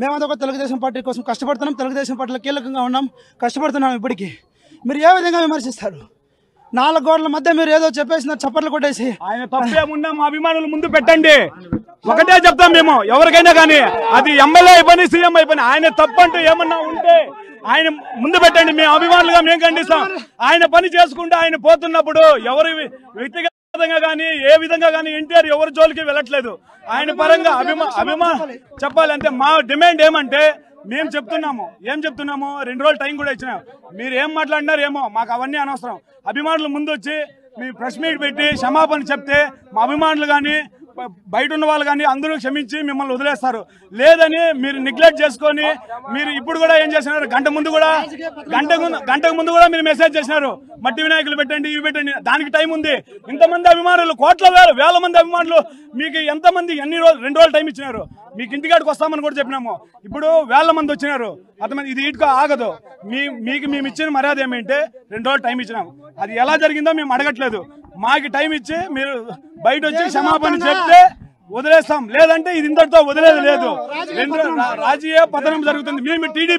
మేమంతా తెలుగుదేశం పార్టీ కోసం కష్టపడుతున్నాం, తెలుగుదేశం పార్టీలో కీలకంగా ఉన్నాం, కష్టపడుతున్నాం. ఇప్పటికీ మీరు ఏ విధంగా విమర్శిస్తారు? 4 గోడల మధ్య మీరు ఏదో చెప్పేసినారు, చప్పట్లు కొట్టేసి. ఆయన తప్పేమున్నా మా అభిమానులు ముందు పెట్టండి, ఒకటే చెప్తాం మేము ఎవరికైనా కానీ, అది ఎమ్మెల్యే అయిపోయి సీఎం అయిపోయి ఆయన తప్పంటూ ఏమన్నా ఉంటే ఆయన ముందు పెట్టండి. మేము అభిమానులుగా మేము ఖండిస్తాం. ఆయన పని చేసుకుంటే ఆయన పోతున్నప్పుడు ఎవరు వ్యక్తిగతంగా కానీ ఏ విధంగా కానీ ఎన్టీఆర్ ఎవరి జోలికి వెళ్ళట్లేదు. ఆయన పరంగా అభిమానం చెప్పాలి అంతే. మా డిమాండ్ ఏమంటే మేము చెప్తున్నాము, ఏం చెప్తున్నాము, 2 రోజులు టైం కూడా ఇచ్చినాం. మీరు ఏం మాట్లాడినారు ఏమో, మాకు అవన్నీ అనవసరం. అభిమానులు ముందు వచ్చి మీ ప్రెస్ మీట్ పెట్టి క్షమాపణ చెప్తే మా అభిమానులు కానీ బయట ఉన్న వాళ్ళు కానీ అందరూ క్షమించి మిమ్మల్ని వదిలేస్తారు. లేదని మీరు నెగ్లెక్ట్ చేసుకొని మీరు ఇప్పుడు కూడా ఏం చేసినారు, గంటకు ముందు కూడా మీరు మెసేజ్ చేసినారు, మట్టి వినాయకులు పెట్టండి, ఇవి పెట్టండి. దానికి టైం ఉంది. ఇంతమంది అభిమానులు, వేల మంది అభిమానులు, మీకు ఎంతమంది 2 రోజులు టైం ఇచ్చినారు. మీకు ఇంటికాడికి వస్తామని కూడా చెప్పినాము. ఇప్పుడు 1000 మంది వచ్చినారు. అంతమంది ఇది ఇటుక ఆగదు. మీకు మేము ఇచ్చిన మర్యాద ఏమంటే 2 రోజులు టైం ఇచ్చినాము. అది ఎలా జరిగిందో మేము అడగట్లేదు. మాకు టైం ఇచ్చి మీరు బయట వచ్చి క్షమాపణ చెప్తే వదిలేస్తాం, లేదంటే ఇది ఇంతటితో వదిలేదు లేదు. రాజకీయ పతనం జరుగుతుంది. మేము టీడీపీ